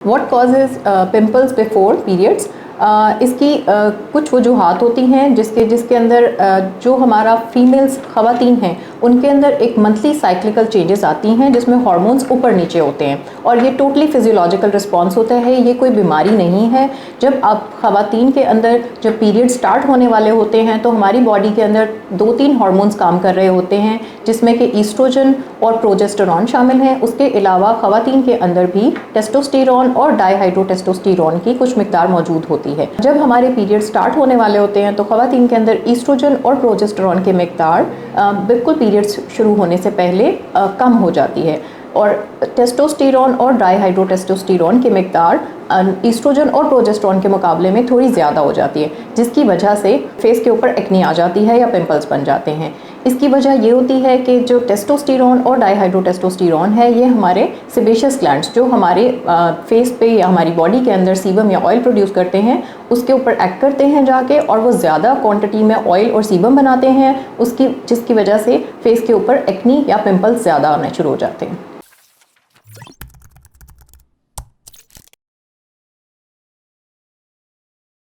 What causes pimples before periods? इसकी कुछ वजूहात होती हैं जिसके अंदर जो हमारा फीमेल्स ख़वातीन हैं उनके अंदर एक मंथली साइक्लिकल चेंजेस आती हैं जिसमें हार्मोन्स ऊपर नीचे होते हैं और ये टोटली फिजियोलॉजिकल रिस्पॉन्स होता है। ये कोई बीमारी नहीं है। जब आप ख़वातीन के अंदर जब पीरियड स्टार्ट होने वाले होते हैं तो हमारी बॉडी के अंदर 2-3 हार्मोन्स काम कर रहे होते हैं जिसमें कि ईस्ट्रोजन और प्रोजेस्टेरॉन शामिल हैं। उसके अलावा ख़वातीन के अंदर भी टेस्टोस्टेरॉन और डाईहाइड्रोटेस्टोस्टेरॉन की कुछ मिकदार मौजूद होती है। जब हमारे पीरियड स्टार्ट होने वाले होते हैं तो ख़वातीन के अंदर ईस्ट्रोजन और प्रोजेस्टेरॉन की मिकदार बिल्कुल पीरियड्स शुरू होने से पहले कम हो जाती है और टेस्टोस्टेरॉन और डाईहाइड्रोटेस्टोस्टेरॉन की मिकदार ईस्ट्रोजन और प्रोजेस्टेरॉन के मुकाबले में थोड़ी ज़्यादा हो जाती है, जिसकी वजह से फेस के ऊपर एक्ने आ जाती है या पिंपल्स बन जाते हैं। इसकी वजह ये होती है कि जो टेस्टोस्टेरॉन और डाईहाइड्रोटेस्टोस्टेरॉन है ये हमारे सेबेशियस ग्लैंड्स जो हमारे फेस पे या हमारी बॉडी के अंदर सीबम या ऑयल प्रोड्यूस करते हैं उसके ऊपर एक्ट करते हैं जाके और वो ज़्यादा क्वांटिटी में ऑयल और सीबम बनाते हैं जिसकी वजह से फेस के ऊपर एक्ने या पिंपल्स ज़्यादा आने शुरू हो जाते हैं।